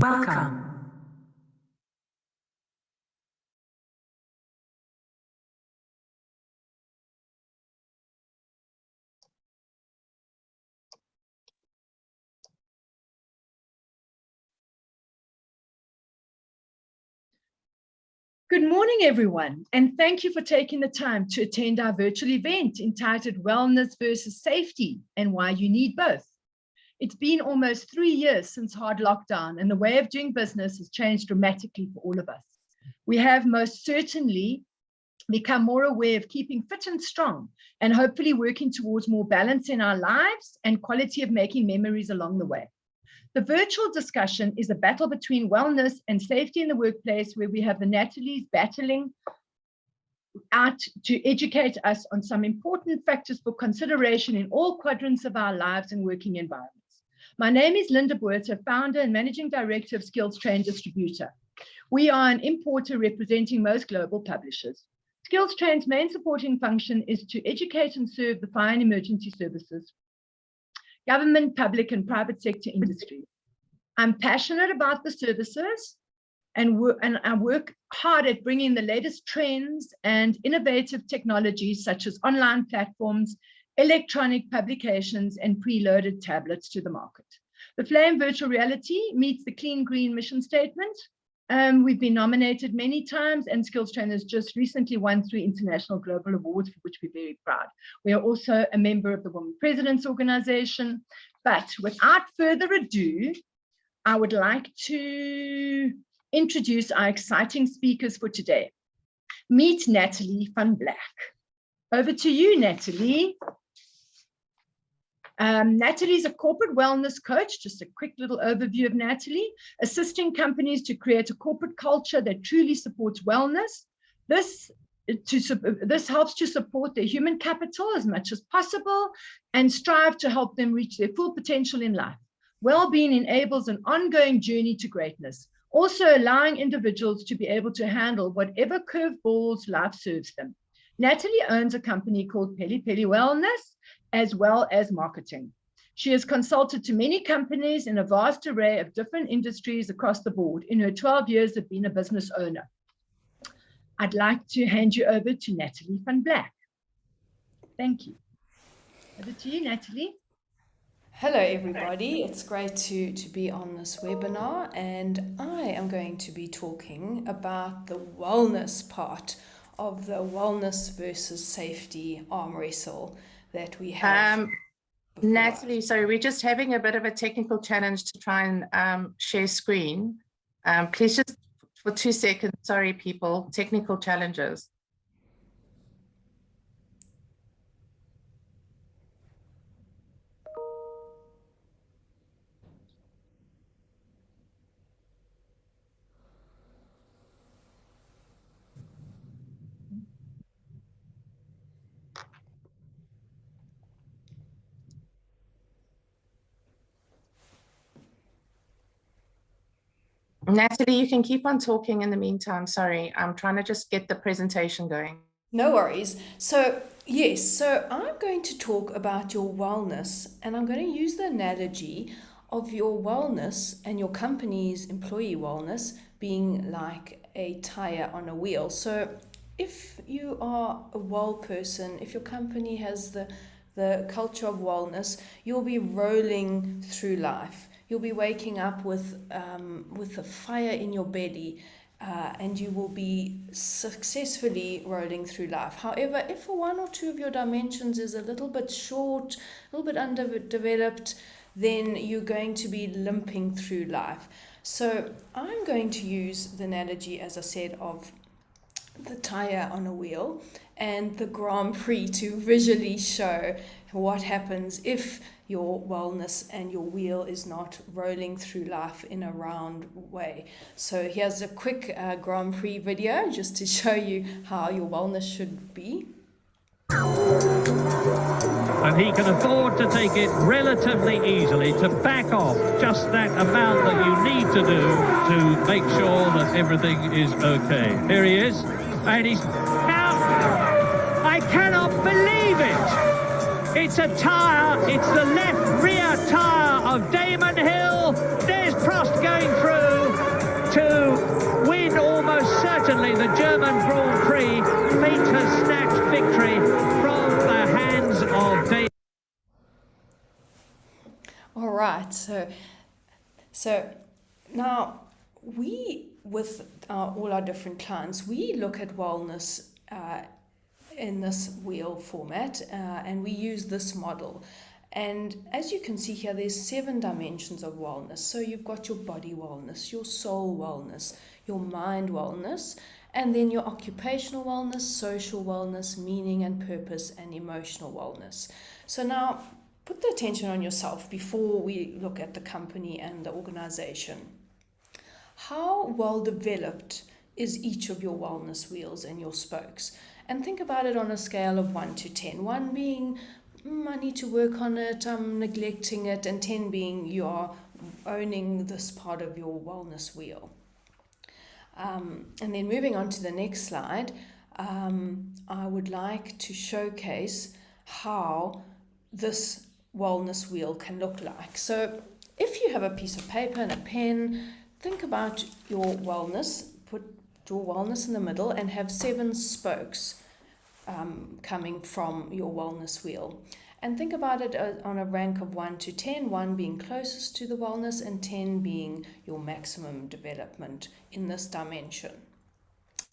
Welcome. Good morning, everyone, and thank you for taking the time to attend our virtual event entitled Wellness versus Safety and Why You Need Both. It's been almost 3 years since hard lockdown, and the way of doing business has changed dramatically for all of us. We have most certainly become more aware of keeping fit and strong, and hopefully working towards more balance in our lives and quality of making memories along the way. The virtual discussion is a battle between wellness and safety in the workplace, where we have the Natalies battling out to educate us on some important factors for consideration in all quadrants of our lives and working environments. My name is Linda Boerter, founder and managing director of SkillsTrain distributor. We are an importer representing most global publishers. SkillsTrain's main supporting function is to educate and serve the fire and emergency services, government, public, and private sector industry. I'm passionate about the services and I work hard at bringing the latest trends and innovative technologies such as online platforms, electronic publications, and preloaded tablets to the market. The Flame Virtual Reality meets the Clean Green mission statement. We've been nominated many times, and SkillsTrain has just recently won 3 international global awards, for which we're very proud. We are also a member of the Women Presidents Organization. But without further ado, I would like to introduce our exciting speakers for today. Meet Natalie van Black. Over to you, Natalie. Natalie is a corporate wellness coach. Just a quick little overview of Natalie, assisting companies to create a corporate culture that truly supports wellness. This helps to support their human capital as much as possible and strive to help them reach their full potential in life. Wellbeing enables an ongoing journey to greatness, also allowing individuals to be able to handle whatever curveballs life serves them. Natalie owns a company called Peli Peli Wellness, as well as marketing. She has consulted to many companies in a vast array of different industries across the board in her 12 years of being a business owner. I'd like to hand you over to Natalie van Black. Thank you. Over to you, Natalie. Hello, everybody. It's great to be on this webinar, and I am going to be talking about the wellness part of the wellness versus safety arm wrestle that we have. Natalie, sorry, we're just having a bit of a technical challenge to try and share screen. Please just for 2 seconds, sorry people, technical challenges. Natalie, you can keep on talking in the meantime. Sorry, I'm trying to just get the presentation going. No worries. So yes, so I'm going to talk about your wellness, and I'm going to use the analogy of your wellness and your company's employee wellness being like a tire on a wheel. So if you are a well person, if your company has the culture of wellness, you'll be rolling through life. You'll be waking up with a fire in your belly, and you will be successfully rolling through life. However, if one or two of your dimensions is a little bit short, a little bit underdeveloped, then you're going to be limping through life. So I'm going to use the analogy, as I said, of the tire on a wheel and the Grand Prix to visually show what happens if your wellness and your wheel is not rolling through life in a round way. So here's a quick Grand Prix video just to show you how your wellness should be. And he can afford to take it relatively easily, to back off just that amount that you need to do to make sure that everything is okay. Here he is, and he's out. I cannot believe it. It's a tyre, it's the left rear tyre of Damon Hill. There's Prost going through. the German Grand Prix, fate has snatched victory from the hands of David. All right, so now we, with all our different clients, we look at wellness in this wheel format, and we use this model. And as you can see here, there's 7 dimensions of wellness. So you've got your body wellness, your soul wellness, your mind wellness, and then your occupational wellness, social wellness, meaning and purpose, and emotional wellness. So now put the attention on yourself before we look at the company and the organization. How well developed is each of your wellness wheels and your spokes? And think about it on a scale of 1 to 10. 1 being, I need to work on it, I'm neglecting it, and 10 being you are owning this part of your wellness wheel. And then moving on to the next slide, I would like to showcase how this wellness wheel can look like. So if you have a piece of paper and a pen, think about your wellness, draw wellness in the middle and have 7 spokes coming from your wellness wheel. And think about it on a rank of 1 to 10, 1 being closest to the wellness and 10 being your maximum development in this dimension.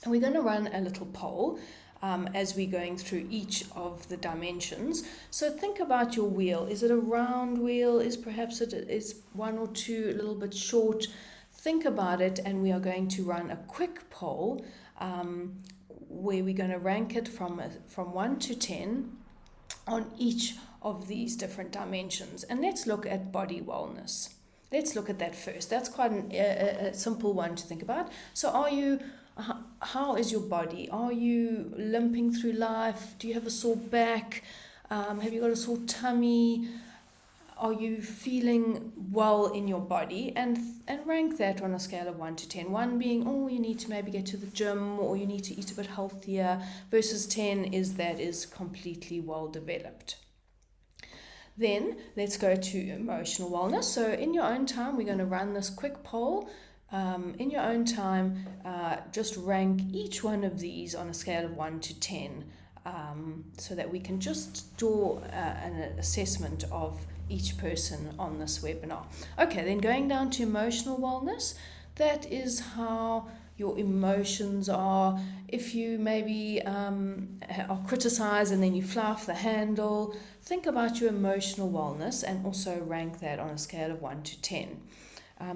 And we're going to run a little poll as we're going through each of the dimensions. So think about your wheel. Is it a round wheel? Is perhaps it is 1 or 2 a little bit short? Think about it, and we are going to run a quick poll where we're going to rank it from 1 to 10 on each of these different dimensions. And let's look at body wellness. Let's look at that first. That's quite a simple one to think about. So how is your body? Are you limping through life? Do you have a sore back? Have you got a sore tummy? Are you feeling well in your body? And rank that on a scale of 1 to 10. 1 being, oh, you need to maybe get to the gym, or you need to eat a bit healthier, versus 10 is completely well developed. Then let's go to emotional wellness. So in your own time, we're going to run this quick poll. In your own time, just rank each one of these on a scale of 1 to 10, so that we can just draw an assessment of each person on this webinar. Okay, then going down to emotional wellness, that is how your emotions are. If you maybe are criticized and then you fly off the handle, think about your emotional wellness and also rank that on a scale of 1 to 10.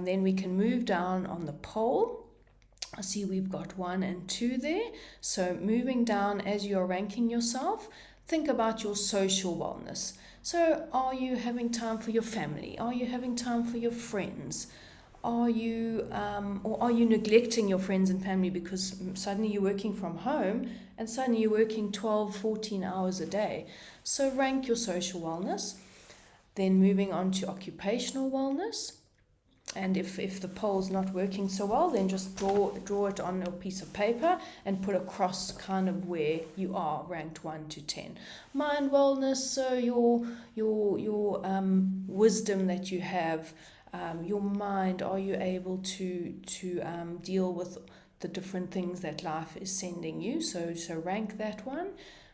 Then we can move down on the poll. I see we've got 1 and 2 there. So moving down as you're ranking yourself, think about your social wellness. So are you having time for your family? Are you having time for your friends? Are you neglecting your friends and family because suddenly you're working from home and suddenly you're working 12, 14 hours a day? So rank your social wellness. Then moving on to occupational wellness. And if the poll's not working so well, then just draw it on a piece of paper and put across kind of where you are ranked 1 to 10. Mind wellness, so your wisdom that you have, your mind, are you able to deal with the different things that life is sending you? So rank that one.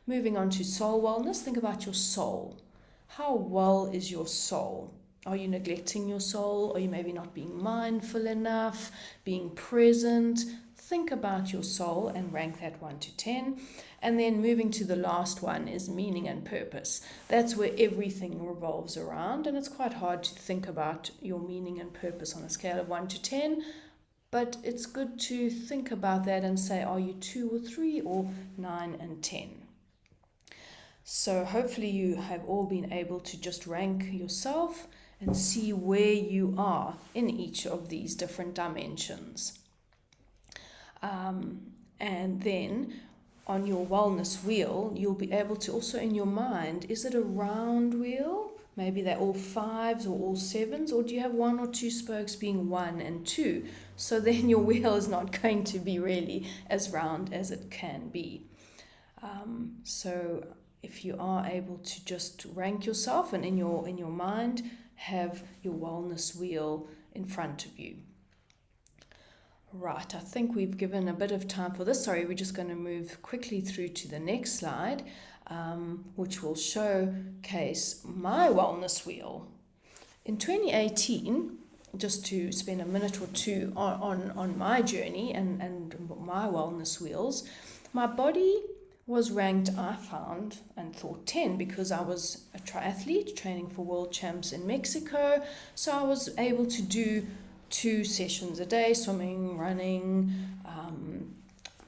Moving on to soul wellness, think about your soul. How well is your soul? Are you neglecting your soul? Are you maybe not being mindful enough, being present? Think about your soul and rank that 1 to 10. And then moving to the last one is meaning and purpose. That's where everything revolves around, and it's quite hard to think about your meaning and purpose on a scale of 1 to 10, but it's good to think about that and say, are you 2 or 3 or 9 and 10? So hopefully you have all been able to just rank yourself and see where you are in each of these different dimensions. And then on your wellness wheel, you'll be able to also in your mind, is it a round wheel? Maybe they're all 5s or all 7s, or do you have 1 or 2 spokes being 1 and 2? So then your wheel is not going to be really as round as it can be. So if you are able to just rank yourself and in your mind, have your wellness wheel in front of you. Right, I think we've given a bit of time for this. Sorry, we're just going to move quickly through to the next slide, which will showcase my wellness wheel. In 2018, just to spend a minute or two on my journey and my wellness wheels, my body was ranked, I found, and thought 10 because I was a triathlete training for world champs in Mexico. So I was able to do 2 sessions a day, swimming, running,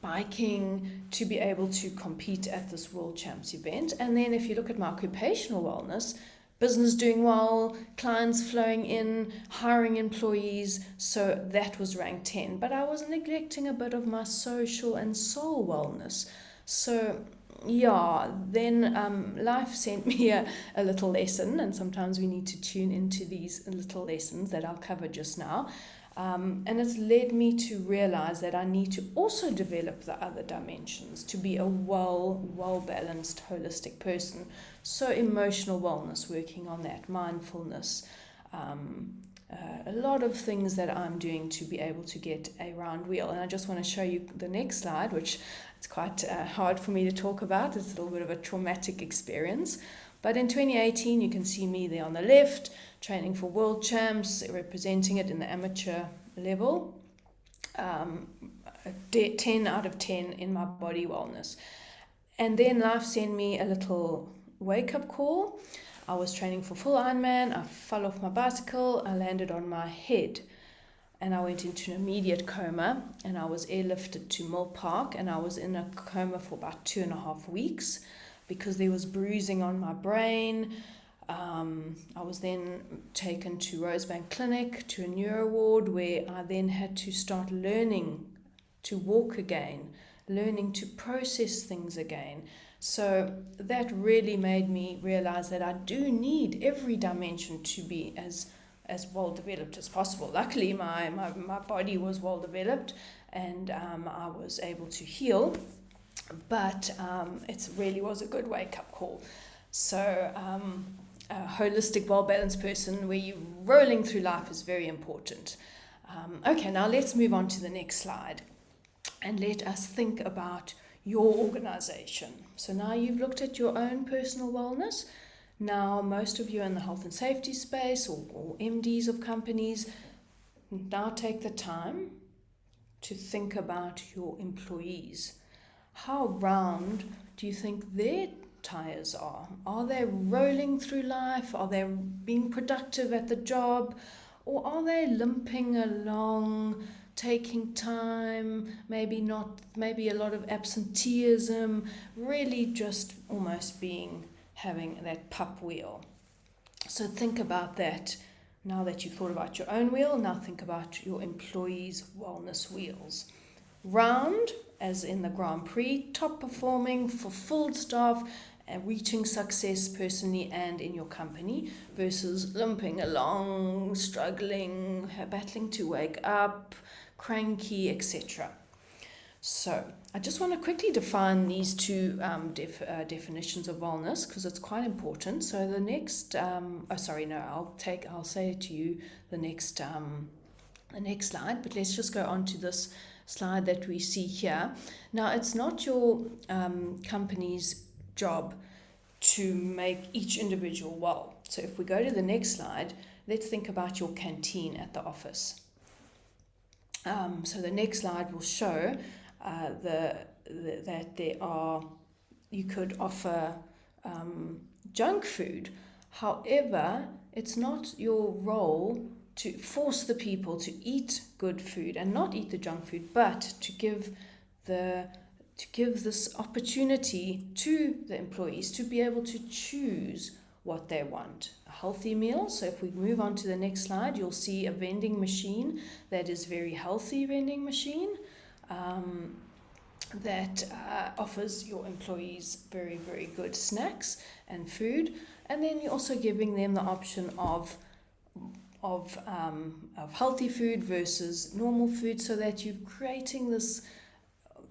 biking, to be able to compete at this world champs event. And then if you look at my occupational wellness, business doing well, clients flowing in, hiring employees, so that was ranked 10. But I was neglecting a bit of my social and soul wellness. So yeah, then life sent me a little lesson, and sometimes we need to tune into these little lessons that I'll cover just now. And it's led me to realize that I need to also develop the other dimensions to be a well-balanced, holistic person. So emotional wellness, working on that, mindfulness, a lot of things that I'm doing to be able to get a round wheel. And I just want to show you the next slide, which it's quite hard for me to talk about. It's a little bit of a traumatic experience. But in 2018, you can see me there on the left, training for world champs, representing it in the amateur level. 10 out of 10 in my body wellness. And then life sent me a little wake-up call. I was training for full Ironman. I fell off my bicycle. I landed on my head. And I went into an immediate coma, and I was airlifted to Mill Park, and I was in a coma for about 2.5 weeks because there was bruising on my brain. I was then taken to Rosebank Clinic, to a neuro ward, where I then had to start learning to walk again, learning to process things again. So that really made me realize that I do need every dimension to be as well developed as possible. Luckily, my body was well developed, and I was able to heal, but it really was a good wake-up call. So a holistic, well-balanced person where you're rolling through life is very important. Okay, now let's move on to the next slide, and let us think about your organization. So now you've looked at your own personal wellness. Now, most of you are in the health and safety space or MDs of companies. Now take the time to think about your employees. How round do you think their tires are? Are they rolling through life? Are they being productive at the job? Or are they limping along, taking time, maybe a lot of absenteeism, really just almost having that pup wheel? So think about that. Now that you've thought about your own wheel, now think about your employees' wellness wheels. Round, as in the Grand Prix, top performing, fulfilled staff, and reaching success personally and in your company, versus limping along, struggling, battling to wake up, cranky, etc. So I just want to quickly define these 2 definitions of wellness, because it's quite important. So the next, I'll say it to you the next slide, but let's just go on to this slide that we see here. Now, it's not your company's job to make each individual well. So if we go to the next slide, let's think about your canteen at the office. So the next slide will show that you could offer junk food. However, it's not your role to force the people to eat good food and not eat the junk food, but to give this opportunity to the employees to be able to choose what they want. A healthy meal. So if we move on to the next slide, you'll see a vending machine that is very healthy vending machine that offers your employees very, very good snacks and food. And then you're also giving them the option of healthy food versus normal food, so that you're creating this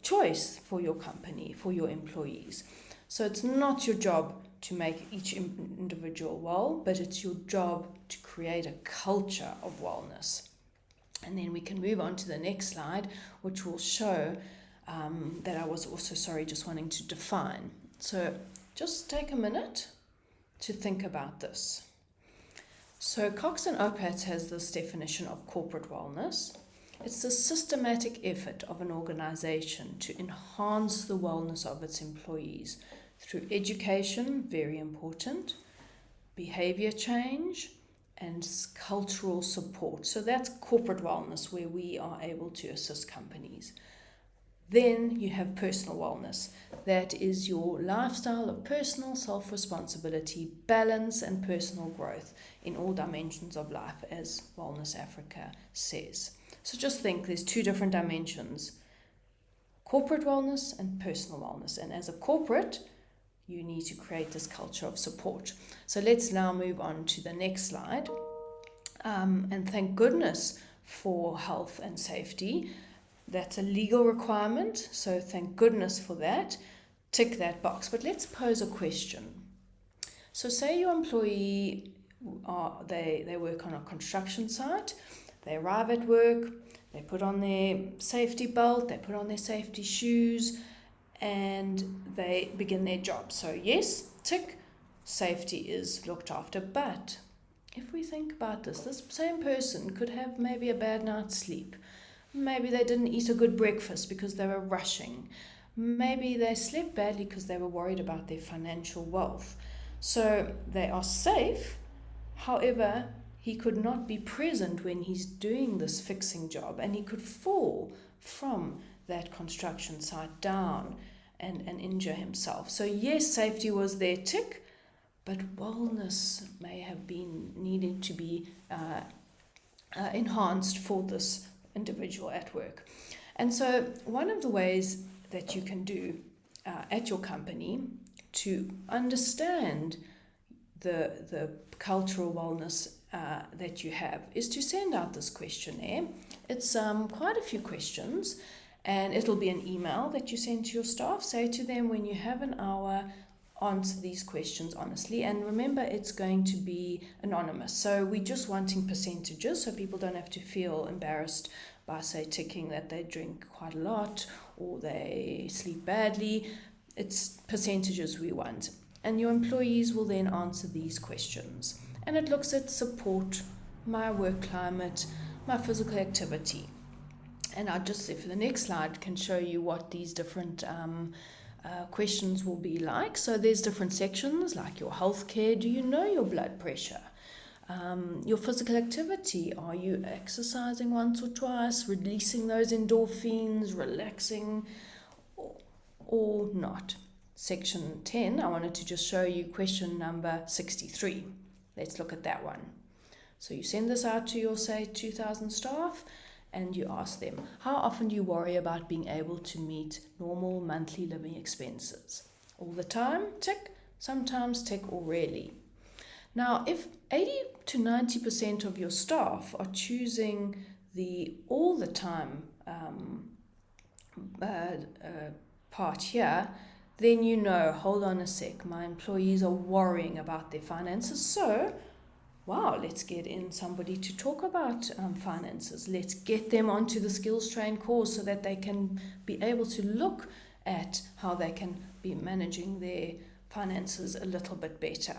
choice for your company, for your employees. So it's not your job to make each individual well, but it's your job to create a culture of wellness. And then we can move on to the next slide, which will show that I was also, just wanting to define. So just take a minute to think about this. So Cox and Opatz has this definition of corporate wellness. It's the systematic effort of an organization to enhance the wellness of its employees through education, very important, behavior change, and cultural support. So that's corporate wellness, where we are able to assist companies. Then you have personal wellness. That is your lifestyle of personal self-responsibility, balance, and personal growth in all dimensions of life, as Wellness Africa says. So just think, there's two different dimensions: corporate wellness and personal wellness. And as a corporate, you need to create this culture of support. So let's now move on to the next slide. And thank goodness for health and safety. That's a legal requirement, so thank goodness for that. Tick that box. But let's pose a question. So say your employee, they work on a construction site, they arrive at work, they put on their safety belt, they put on their safety shoes, and they begin their job. So yes, tick, safety is looked after. But if we think about this same person could have maybe a bad night's sleep. Maybe they didn't eat a good breakfast because they were rushing. Maybe they slept badly because they were worried about their financial wealth. So they are safe. However, he could not be present when he's doing this fixing job, and he could fall from that construction site down and injure himself. So yes, safety was there, tick, but wellness may have been needed to be enhanced for this individual at work. And so one of the ways that you can do at your company to understand the cultural wellness that you have is to send out this questionnaire. It's quite a few questions, and it'll be an email that you send to your staff. Say to them, when you have an hour, answer these questions honestly. And remember, it's going to be anonymous. So we're just wanting percentages, so people don't have to feel embarrassed by, say, ticking that they drink quite a lot or they sleep badly. It's percentages we want. And your employees will then answer these questions. And it looks at support, my work climate, my physical activity. And I just, if the next slide can show you what these different questions will be like. So there's different sections like your healthcare. Do you know your blood pressure? Your physical activity. Are you exercising once or twice, releasing those endorphins, relaxing, or not? Section 10, I wanted to just show you question number 63. Let's look at that one. So you send this out to your, say, 2,000 staff, and you ask them, how often do you worry about being able to meet normal monthly living expenses? All the time? Tick. Sometimes tick, or rarely. Now, if 80 to 90% of your staff are choosing the all the time part here, then you know, hold on a sec, my employees are worrying about their finances. So, wow, let's get in somebody to talk about finances. Let's get them onto the SkillsTrain course so that they can be able to look at how they can be managing their finances a little bit better.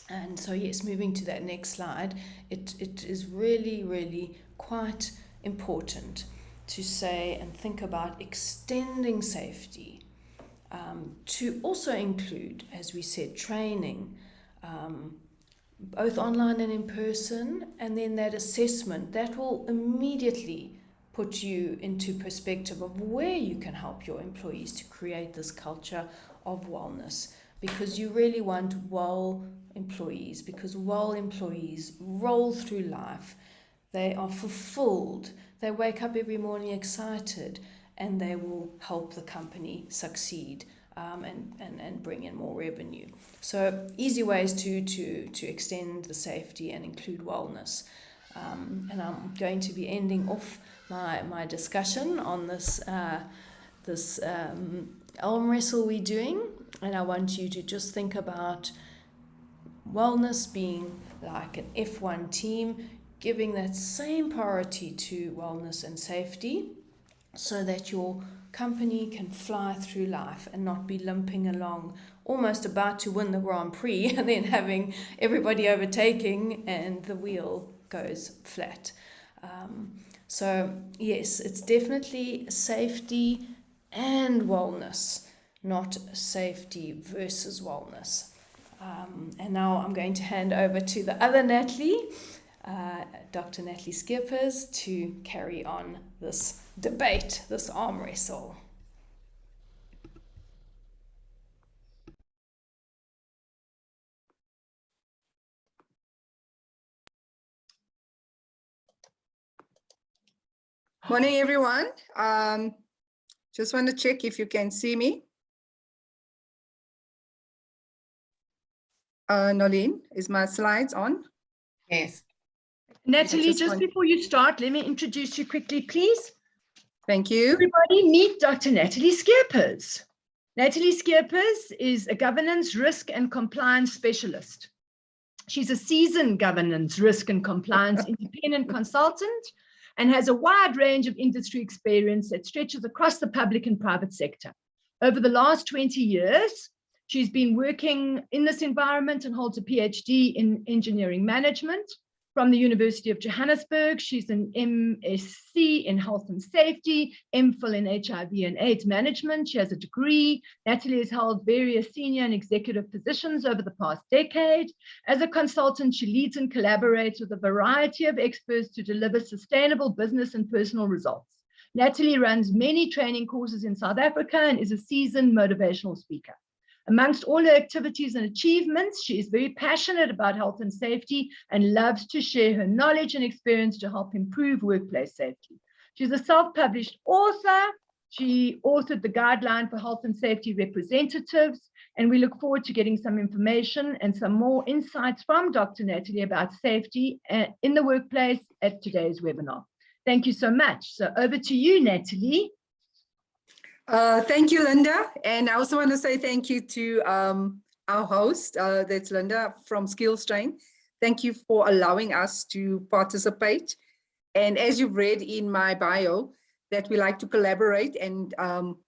And so, yes, moving to that next slide, it is really, really quite important to say and think about extending safety to also include, as we said, training, both online and in person, and then that assessment that will immediately put you into perspective of where you can help your employees to create this culture of wellness, because you really want well employees, because well employees roll through life, they are fulfilled, they wake up every morning excited, and they will help the company succeed and bring in more revenue. So easy ways to extend the safety and include wellness. And I'm going to be ending off my discussion on this arm wrestle we're doing, and I want you to just think about wellness being like an F1 team. giving that same priority to wellness and safety so that your company can fly through life and not be limping along, almost about to win the Grand Prix and then having everybody overtaking and the wheel goes flat. So yes, it's definitely safety and wellness, not safety versus wellness. And now I'm going to hand over to the other Natalie, Dr. Natalie Skippers, to carry on this debate, this arm wrestle. Morning, everyone. Just want to check if you can see me. Nolene, is my slides on? Yes. Natalie, just before you start, let me introduce you quickly, please. Thank you. Everybody meet Dr. Natalie Skippers. Natalie Skippers is a governance, risk and compliance specialist. She's a seasoned governance, risk and compliance independent consultant and has a wide range of industry experience that stretches across the public and private sector. Over the last 20 years, she's been working in this environment and holds a PhD in engineering management from the University of Johannesburg. She's an MSc in health and safety, MPhil in HIV and AIDS management. She has a degree. Natalie has held various senior and executive positions over the past decade. As a consultant, she leads and collaborates with a variety of experts to deliver sustainable business and personal results. Natalie runs many training courses in South Africa and is a seasoned motivational speaker. Amongst all her activities and achievements, she is very passionate about health and safety and loves to share her knowledge and experience to help improve workplace safety. She's a self-published author. She authored the Guideline for Health and Safety Representatives, and we look forward to getting some information and some more insights from Dr. Natalie about safety in the workplace at today's webinar. Thank you so much. So over to you, Natalie. Thank you, Linda. And I also want to say thank you to our host, that's Linda from SkillsTrain. Thank you for allowing us to participate. And as you've read in my bio, that we like to collaborate and,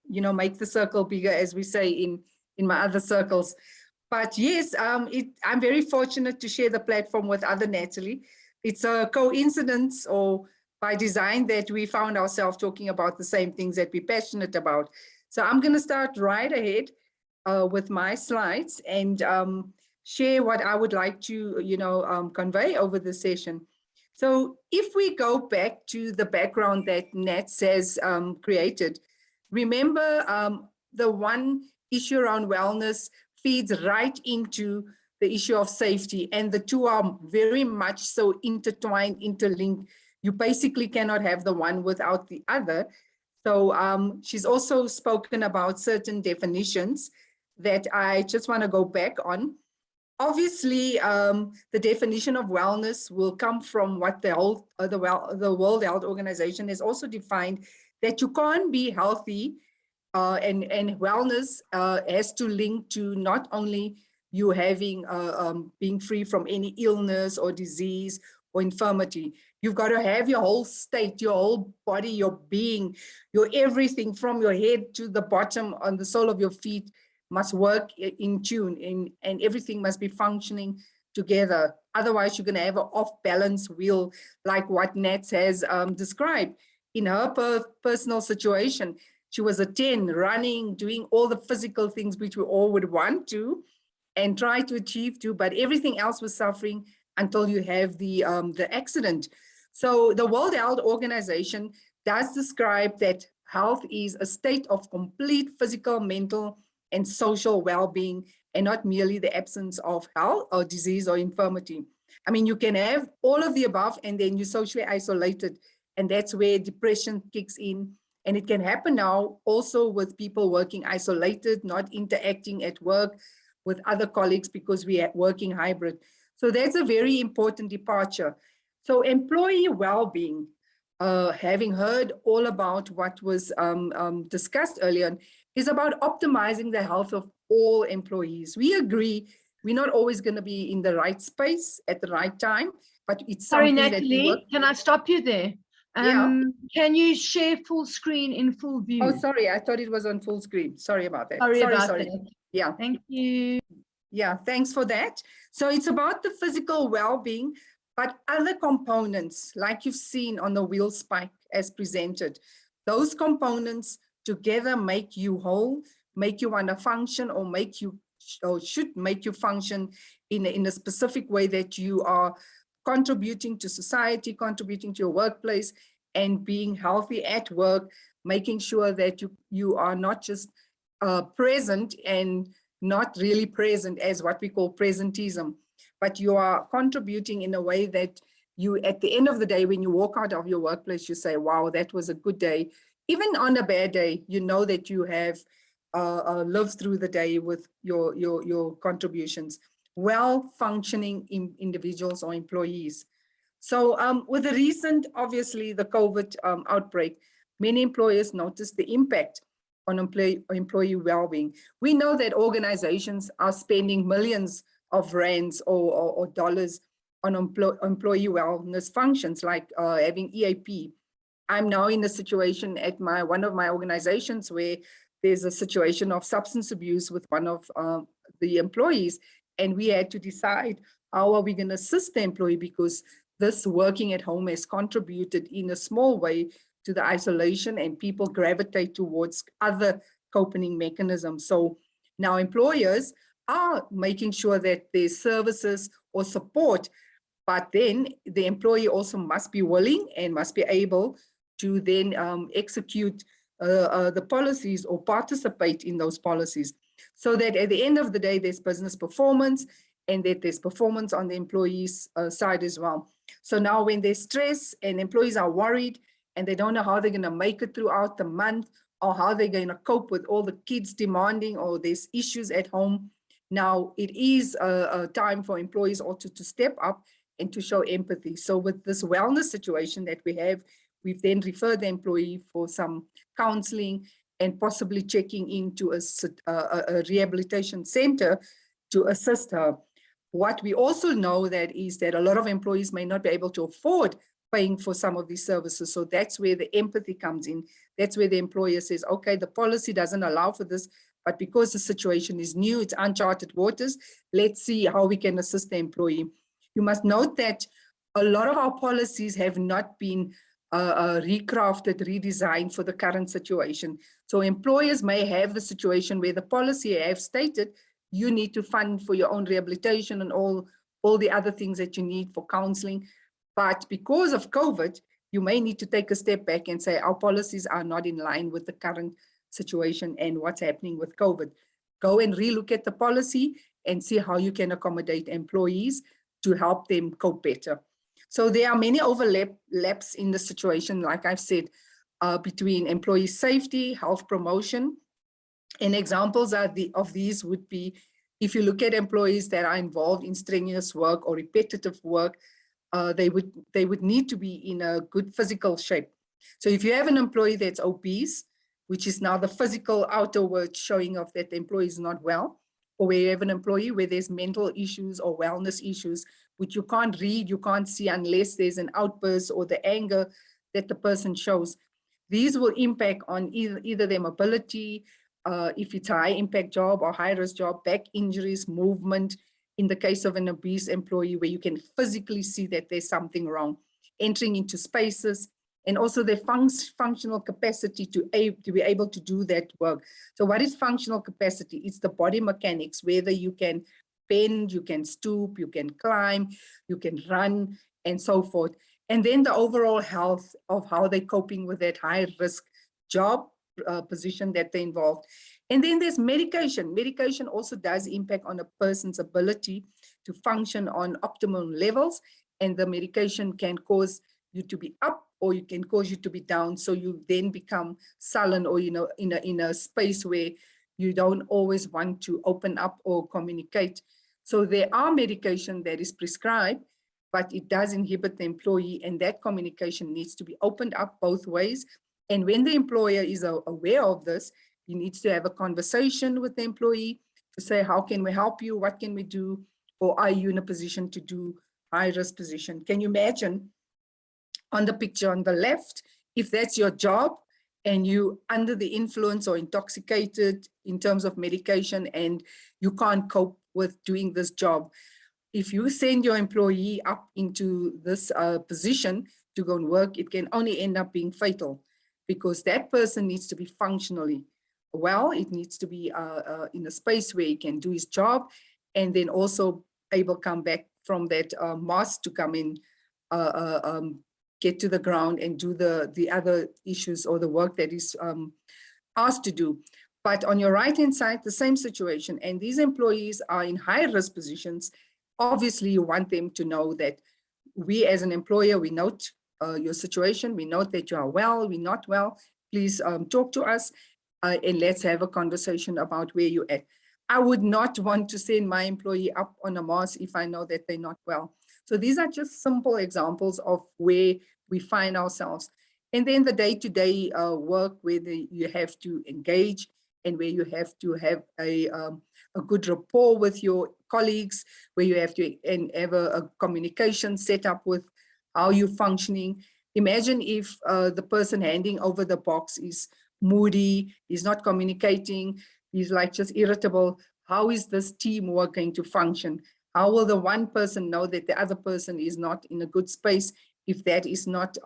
make the circle bigger, as we say in my other circles. But yes, I'm very fortunate to share the platform with other Natalie. It's a coincidence or by design that we found ourselves talking about the same things that we're passionate about. So I'm going to start right ahead with my slides and share what I would like to, convey over the session. So if we go back to the background that Nat has created, remember the one issue around wellness feeds right into the issue of safety, and the two are very much so intertwined, interlinked. You basically cannot have the one without the other. So she's also spoken about certain definitions that I just want to go back on. Obviously, the definition of wellness will come from what the World Health Organization has also defined, that you can't be healthy and wellness has to link to not only you having being free from any illness or disease or infirmity. You've got to have your whole state, your whole body, your being, your everything from your head to the bottom on the sole of your feet must work in tune, and everything must be functioning together. Otherwise, you're going to have an off-balance wheel like what Nats has described. In her personal situation, she was a 10, running, doing all the physical things which we all would want to and try to achieve to, but everything else was suffering until you have the accident. So the World Health Organization does describe that health is a state of complete physical, mental, and social well-being, and not merely the absence of health or disease or infirmity. I mean, you can have all of the above and then you're socially isolated, and that's where depression kicks in. And it can happen now also with people working isolated, not interacting at work with other colleagues because we are working hybrid. So that's a very important departure. So employee well-being, having heard all about what was discussed earlier, is about optimizing the health of all employees. We agree we're not always going to be in the right space at the right time. but it's Sorry, something that we work. Natalie, can I stop you there? Yeah. Can you share full screen in full view? Oh, sorry, I thought it was on full screen. Sorry about that. Sorry about Sorry. that. Yeah. Thank you. Yeah, thanks for that. So it's about the physical well-being, but other components, like you've seen on the wheel spike as presented, those components together make you whole, make you want to function, or make you, or should make you function in a specific way that you are contributing to society, contributing to your workplace, and being healthy at work, making sure that you are not just present and not really present as what we call presentism, but you are contributing in a way that you, at the end of the day, when you walk out of your workplace, you say, wow, that was a good day. Even on a bad day, you know that you have lived through the day with your contributions. Well-functioning individuals or employees. So with the recent, obviously, the COVID outbreak, many employers noticed the impact on employee well-being. We know that organizations are spending millions of rands or dollars on employee wellness functions, like having EAP. I'm now in a situation at one of my organizations where there's a situation of substance abuse with one of the employees, and we had to decide how are we going to assist the employee, because this working at home has contributed in a small way to the isolation, and people gravitate towards other coping mechanisms. So now employers are making sure that there's services or support, but then the employee also must be willing and must be able to then execute the policies or participate in those policies, so that at the end of the day, there's business performance and that there's performance on the employees' side as well. So now when there's stress and employees are worried and they don't know how they're going to make it throughout the month, or how they're going to cope with all the kids demanding, or there's issues at home, now it is a time for employees also to step up and to show empathy. So with this wellness situation that we have, we've then referred the employee for some counseling and possibly checking into a rehabilitation center to assist her. What we also know is that a lot of employees may not be able to afford paying for some of these services. So that's where the empathy comes in. That's where the employer says, okay, the policy doesn't allow for this, but because the situation is new, it's uncharted waters, let's see how we can assist the employee. You must note that a lot of our policies have not been recrafted, redesigned for the current situation. So employers may have the situation where the policy have stated you need to fund for your own rehabilitation and all the other things that you need for counseling. But because of COVID, you may need to take a step back and say our policies are not in line with the current situation and what's happening with COVID. Go and relook at the policy and see how you can accommodate employees to help them cope better. So there are many overlaps in the situation, like I've said, between employee safety, health promotion. And examples of these would be, if you look at employees that are involved in strenuous work or repetitive work, they would need to be in a good physical shape. So if you have an employee that's obese, which is now the physical outer word showing of that the employee is not well, or where you have an employee where there's mental issues or wellness issues, which you can't read, you can't see unless there's an outburst or the anger that the person shows. These will impact on either their mobility, if it's a high impact job or high risk job, back injuries, movement, in the case of an obese employee where you can physically see that there's something wrong, entering into spaces, and also their functional capacity to be able to do that work. So what is functional capacity? It's the body mechanics, whether you can bend, you can stoop, you can climb, you can run, and so forth. And then the overall health of how they're coping with that high risk job position that they're involved. And then there's medication. Medication also does impact on a person's ability to function on optimal levels, and the medication can cause you to be up or you can cause you to be down. So you then become sullen, or in a space where you don't always want to open up or communicate. So there are medication that is prescribed, but it does inhibit the employee, and that communication needs to be opened up both ways. And when the employer is aware of this, he needs to have a conversation with the employee to say, how can we help you? What can we do? Or are you in a position to do high-risk position. Can you imagine on the picture on the left, if that's your job and you under the influence or intoxicated in terms of medication and you can't cope with doing this job, if you send your employee up into this position to go and work, it can only end up being fatal, because that person needs to be functionally well. It needs to be in a space where he can do his job, and then also able to come back from that mass to come in, get to the ground and do the other issues or the work that is asked to do. But on your right-hand side, the same situation, and these employees are in high-risk positions. Obviously, you want them to know that we as an employer, we note your situation, we note that you are well, we're not well, please talk to us and let's have a conversation about where you're at. I would not want to send my employee up on a mass if I know that they're not well. So these are just simple examples of where we find ourselves. And then the day-to-day work where you have to engage and where you have to have a good rapport with your colleagues, where you have to have a communication set up with how you're functioning. Imagine if the person handing over the box is moody, is not communicating, he's like just irritable. How is this teamwork going to function? How will the one person know that the other person is not in a good space if that is not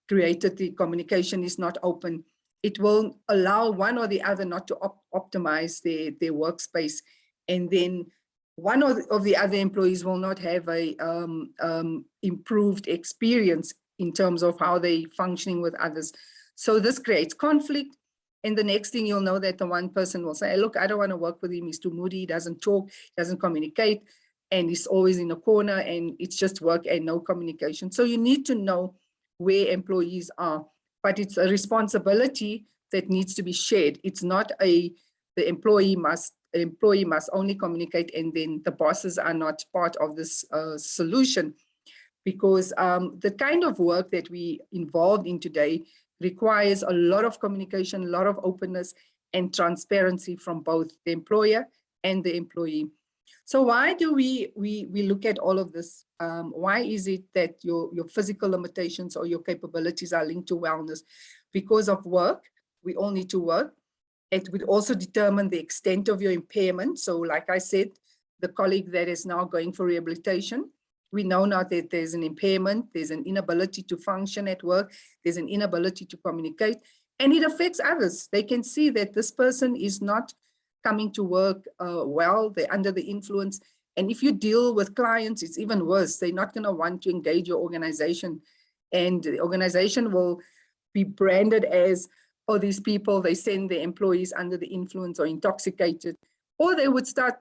created, the communication is not open? It will allow one or the other not to optimize their workspace. And then one of the other employees will not have a improved experience in terms of how they're functioning with others. So this creates conflict. And the next thing you'll know that the one person will say, hey, look, I don't want to work with him. He's too moody, he doesn't talk, he doesn't communicate, and he's always in a corner, and it's just work and no communication. So you need to know where employees are, but it's a responsibility that needs to be shared. It's not the employee must only communicate and then the bosses are not part of this solution, because the kind of work that we involved in today requires a lot of communication, a lot of openness and transparency from both the employer and the employee. So why do we look at all of this? Why is it that your physical limitations or your capabilities are linked to wellness? Because of work, we all need to work. It would also determine the extent of your impairment. So like I said, the colleague that is now going for rehabilitation, we know now that there's an impairment, there's an inability to function at work, there's an inability to communicate, and it affects others. They can see that this person is not coming to work well, they're under the influence. And if you deal with clients, it's even worse. They're not going to want to engage your organization, and the organization will be branded as, oh, these people, they send their employees under the influence or intoxicated, or they would start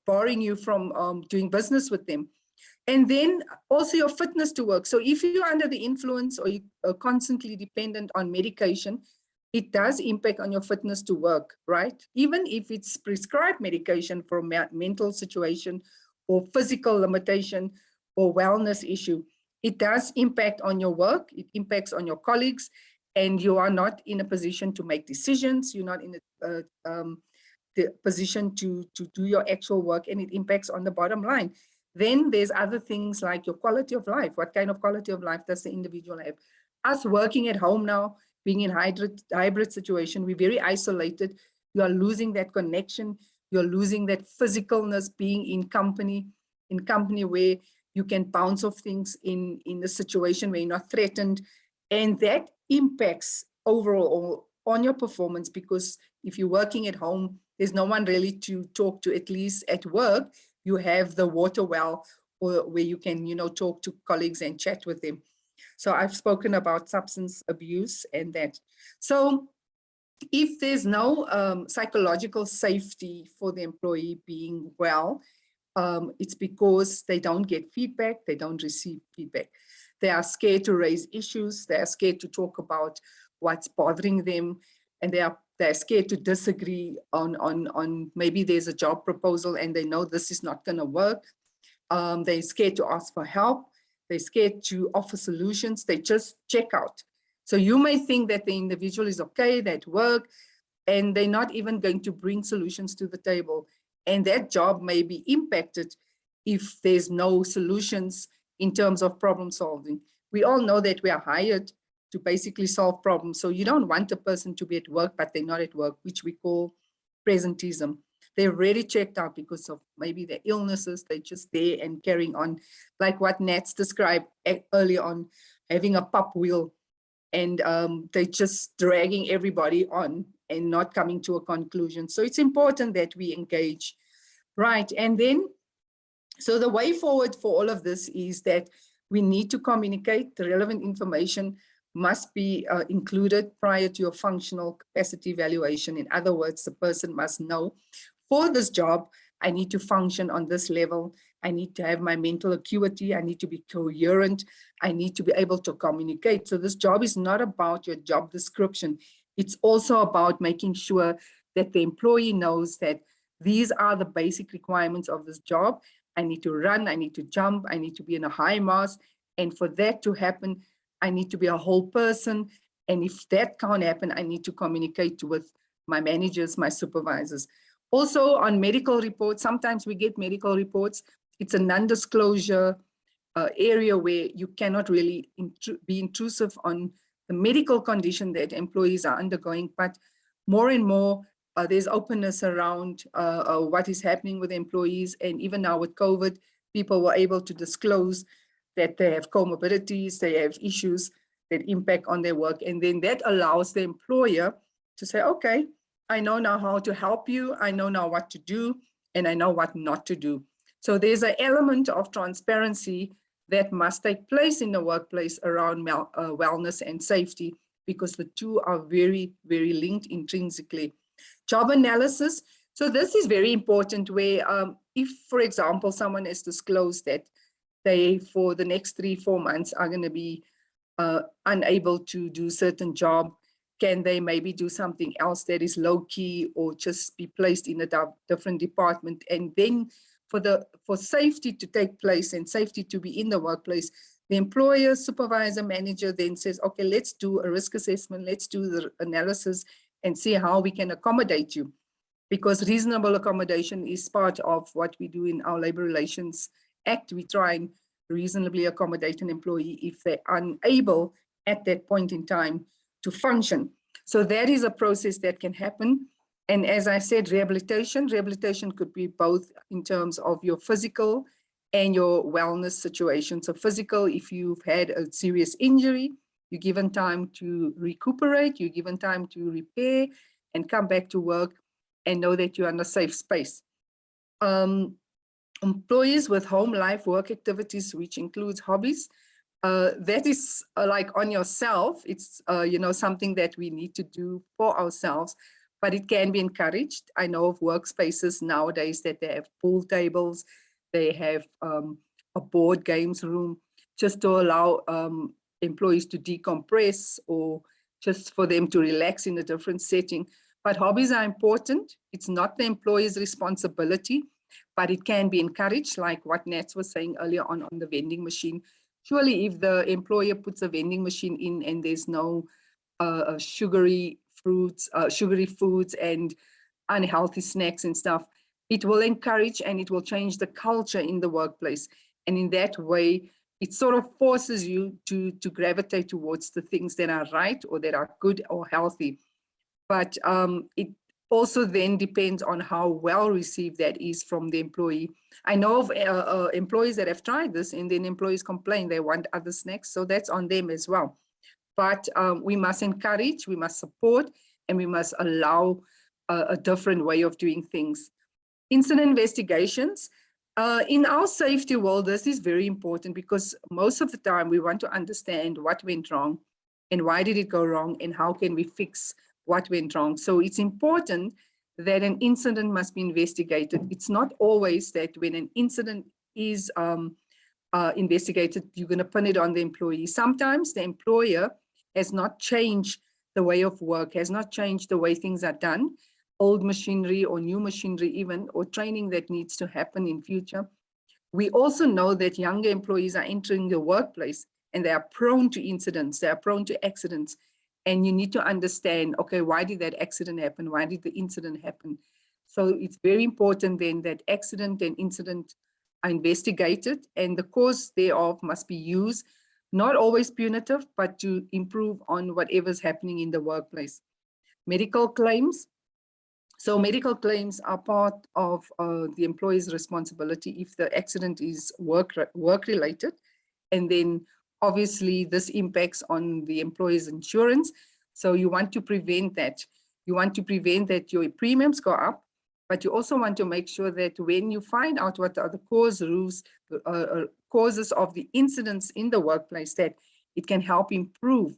barring you from doing business with them. And then also your fitness to work. So if you're under the influence or you are constantly dependent on medication, it does impact on your fitness to work, right? Even if it's prescribed medication for a mental situation or physical limitation or wellness issue, it does impact on your work, it impacts on your colleagues, and you are not in a position to make decisions, you're not in the position to do your actual work, and it impacts on the bottom line. Then there's other things like your quality of life. What kind of quality of life does the individual have? Us working at home now, being in hybrid situation, we're very isolated. You are losing that connection. You're losing that physicalness, being in company where you can bounce off things in a situation where you're not threatened. And that impacts overall on your performance, because if you're working at home, there's no one really to talk to. At least at work, you have the water well, or where you can, talk to colleagues and chat with them. So I've spoken about substance abuse and that. So if there's no psychological safety for the employee being well, it's because they don't get feedback, they don't receive feedback. They are scared to raise issues, they are scared to talk about what's bothering them, and they're scared to disagree on maybe there's a job proposal and they know this is not going to work. They're scared to ask for help. They're scared to offer solutions. They just check out. So you may think that the individual is okay, that work, and they're not even going to bring solutions to the table. And that job may be impacted if there's no solutions in terms of problem solving. We all know that we are hired to basically solve problems. So you don't want a person to be at work, but they're not at work, which we call presentism. They're already checked out because of maybe their illnesses. They're just there and carrying on, like what Nats described earlier on, having a pop wheel, and they're just dragging everybody on and not coming to a conclusion. So it's important that we engage, right? And then, so the way forward for all of this is that we need to communicate. The relevant information must be included prior to your functional capacity evaluation. In other words, the person must know, for this job, I need to function on this level. I need to have my mental acuity. I need to be coherent. I need to be able to communicate. So this job is not about your job description. It's also about making sure that the employee knows that these are the basic requirements of this job. I need to run, I need to jump, I need to be in a high mass. And for that to happen, I need to be a whole person. And if that can't happen, I need to communicate with my managers, my supervisors. Also on medical reports, sometimes we get medical reports. It's a non-disclosure area where you cannot really be intrusive on the medical condition that employees are undergoing. But more and more, there's openness around what is happening with employees. And even now with COVID, people were able to disclose that they have comorbidities, they have issues that impact on their work. And then that allows the employer to say, okay, I know now how to help you. I know now what to do, and I know what not to do. So there's an element of transparency that must take place in the workplace around wellness and safety, because the two are very, very linked intrinsically. Job analysis. So this is very important where if, for example, someone has disclosed that they, for the next 3-4 months, are going to be unable to do certain job, can they maybe do something else that is low key or just be placed in a different department? And then for safety to take place and safety to be in the workplace, the employer, supervisor, manager then says, okay, let's do a risk assessment, let's do the analysis and see how we can accommodate you. Because reasonable accommodation is part of what we do in our Labor Relations Act. We try and reasonably accommodate an employee if they're unable at that point in time to function. So that is a process that can happen. And as I said, rehabilitation could be both in terms of your physical and your wellness situation. So physical, if you've had a serious injury, you're given time to recuperate, you're given time to repair and come back to work and know that you're in a safe space. Employees with home life work activities, which includes hobbies, that is like on yourself. It's something that we need to do for ourselves, but it can be encouraged. I know of workspaces nowadays that they have pool tables, they have a board games room, just to allow employees to decompress or just for them to relax in a different setting. But hobbies are important. It's not the employee's responsibility, but it can be encouraged, like what Nats was saying earlier on the vending machine. Surely if the employer puts a vending machine in and there's no sugary foods and unhealthy snacks and stuff, it will encourage and it will change the culture in the workplace. And in that way, it sort of forces you to gravitate towards the things that are right or that are good or healthy. But it also then depends on how well received that is from the employee. I know of employees that have tried this and then employees complain they want other snacks. So that's on them as well. But we must encourage, we must support, and we must allow a different way of doing things. Incident investigations. In our safety world, this is very important because most of the time we want to understand what went wrong and why did it go wrong and how can we fix what went wrong. So it's important that an incident must be investigated. It's not always that when an incident is investigated, you're going to pin it on the employee. Sometimes the employer has not changed the way of work, has not changed the way things are done, old machinery or new machinery even, or training that needs to happen in future. We also know that younger employees are entering the workplace and they are prone to incidents, they are prone to accidents. And you need to understand, okay, why did that accident happen? Why did the incident happen? So it's very important then that accident and incident are investigated, and the cause thereof must be used, not always punitive, but to improve on whatever's happening in the workplace. Medical claims. So medical claims are part of the employee's responsibility if the accident is work-related. And then obviously this impacts on the employee's insurance. So you want to prevent that. You want to prevent that your premiums go up, but you also want to make sure that when you find out what are the causes of the incidents in the workplace, that it can help improve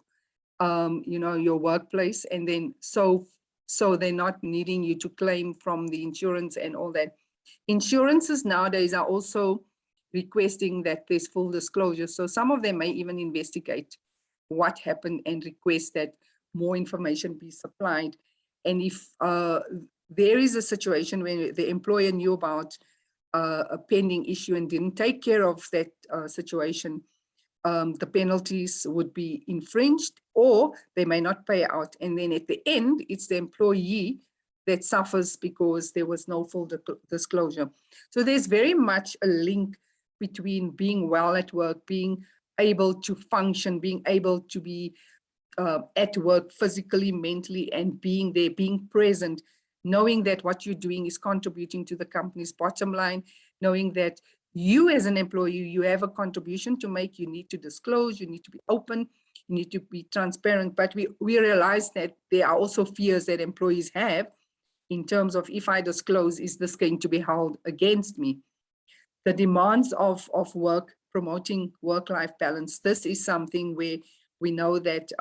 your workplace, and then so they're not needing you to claim from the insurance and all that. Insurances nowadays are also requesting that there's full disclosure. So some of them may even investigate what happened and request that more information be supplied. And if there is a situation where the employer knew about a pending issue and didn't take care of that situation, the penalties would be infringed, or they may not pay out. And then at the end, it's the employee that suffers because there was no full disclosure. So there's very much a link between being well at work, being able to function, being able to be at work physically, mentally, and being there, being present, knowing that what you're doing is contributing to the company's bottom line, knowing that you as an employee, you have a contribution to make. You need to disclose, you need to be open, you need to be transparent. But we realize that there are also fears that employees have in terms of, if I disclose, is this going to be held against me? The demands of work, promoting work-life balance. This is something where we know that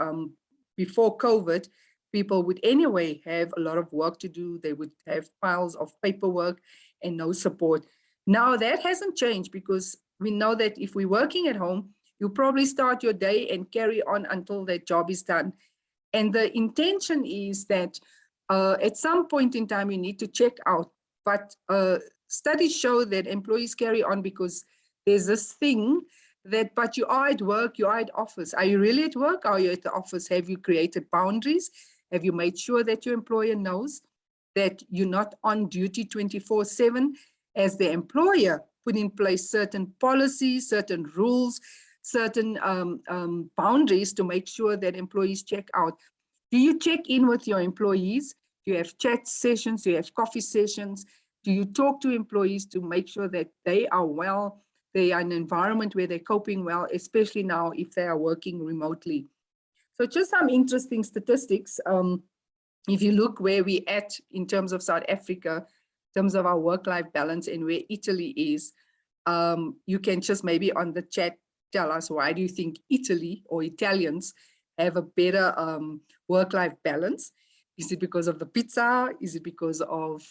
before COVID, people would anyway have a lot of work to do. They would have piles of paperwork and no support. Now that hasn't changed, because we know that if we're working at home, you probably start your day and carry on until that job is done. And the intention is that at some point in time, you need to check out. But studies show that employees carry on because there's this thing that, but you are at work, you are at office. Are you really at work? Are you at the office? Have you created boundaries? Have you made sure that your employer knows that you're not on duty 24/7? As the employer, put in place certain policies, certain rules, certain boundaries to make sure that employees check out. Do you check in with your employees? Do you have chat sessions? Do you have coffee sessions? Do you talk to employees to make sure that they are well, they are in an environment where they're coping well, especially now if they are working remotely? So just some interesting statistics. If you look where we're at in terms of South Africa, in terms of our work-life balance, and where Italy is, you can just maybe on the chat tell us, why do you think Italy or Italians have a better work-life balance? Is it because of the pizza? Is it because of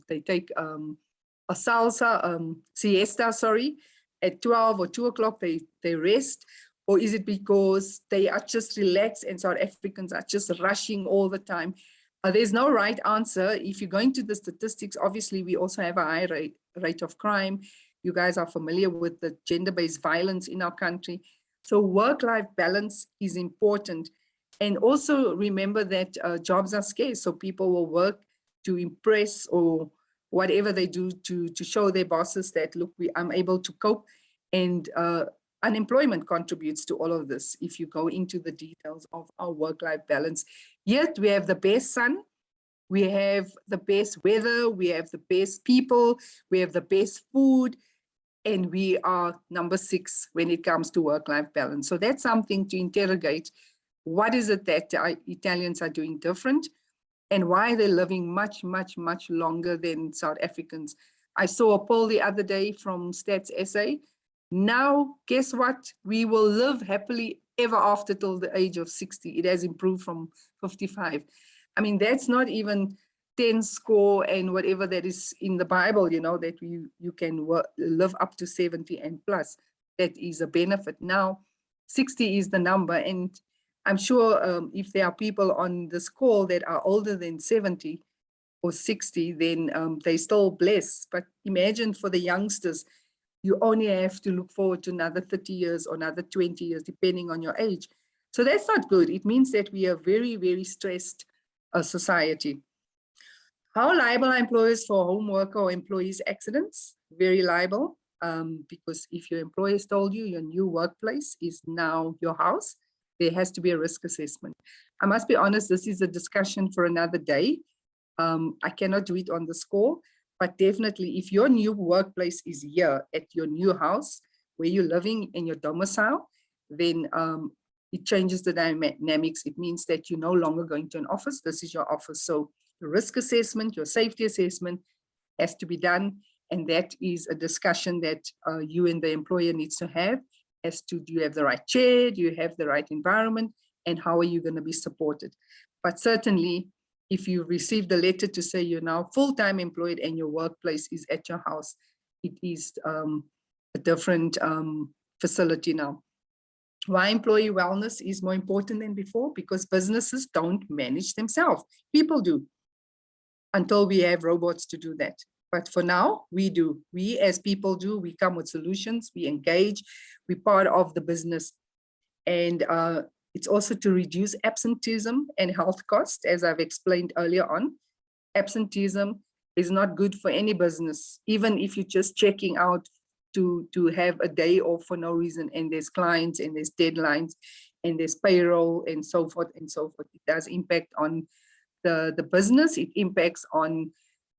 they take a siesta, sorry, at 12 or 2 o'clock they rest? Or is it because they are just relaxed and South Africans are just rushing all the time? There's no right answer. If you go into the statistics, obviously we also have a high rate of crime. You guys are familiar with the gender-based violence in our country. So work-life balance is important. And also remember that jobs are scarce. So people will work to impress or whatever they do to show their bosses that, look, I'm able to cope. And unemployment contributes to all of this if you go into the details of our work-life balance. Yet we have the best sun, we have the best weather, we have the best people, we have the best food, and we are number 6 when it comes to work-life balance. So that's something to interrogate. What is it that Italians are doing different, and why they're living much, much, much longer than South Africans? I saw a poll the other day from Stats SA. Now, guess what? We will live happily ever after till the age of 60. It has improved from 55. I mean, that's not even 10 score and whatever that is in the Bible, you know, that you can live up to 70 and plus. That is a benefit. Now, 60 is the number. And I'm sure if there are people on this call that are older than 70 or 60, then they still blessed. But imagine for the youngsters, you only have to look forward to another 30 years or another 20 years, depending on your age. So that's not good. It means that we are very, very stressed society. How liable are employers for home worker or employees' accidents? Very liable. because if your employers told you your new workplace is now your house, there has to be a risk assessment. I must be honest, this is a discussion for another day. I cannot do it on the score, but definitely if your new workplace is here at your new house, where you're living in your domicile, then it changes the dynamics. It means that you're no longer going to an office. This is your office. So your risk assessment, your safety assessment has to be done. And that is a discussion that you and the employer needs to have as to, do you have the right chair? Do you have the right environment? And how are you going to be supported? But certainly, if you received a letter to say you're now full-time employed and your workplace is at your house, it is a different facility now. Why employee wellness is more important than before? Because businesses don't manage themselves. People do, until we have robots to do that. But for now, we do. We as people do. We come with solutions. We engage. We're part of the business. And it's also to reduce absenteeism and health costs, as I've explained earlier on. Absenteeism is not good for any business, even if you're just checking out to have a day off for no reason, and there's clients and there's deadlines and there's payroll and so forth and so forth. It does impact on the business. It impacts on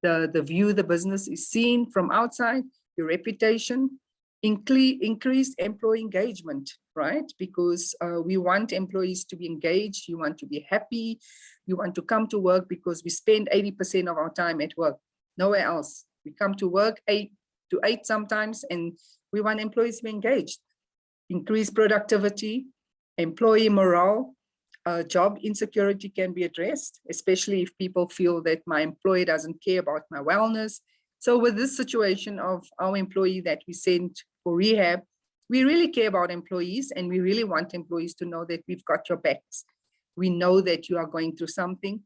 the view the business is seen from outside, your reputation, increased employee engagement, right? Because we want employees to be engaged. You want to be happy. You want to come to work, because we spend 80% of our time at work, nowhere else. We come to work 8 to 8 sometimes, and we want employees to be engaged. Increase productivity, employee morale, job insecurity can be addressed, especially if people feel that my employer doesn't care about my wellness. So with this situation of our employee that we sent for rehab, we really care about employees, and we really want employees to know that we've got your backs. We know that you are going through something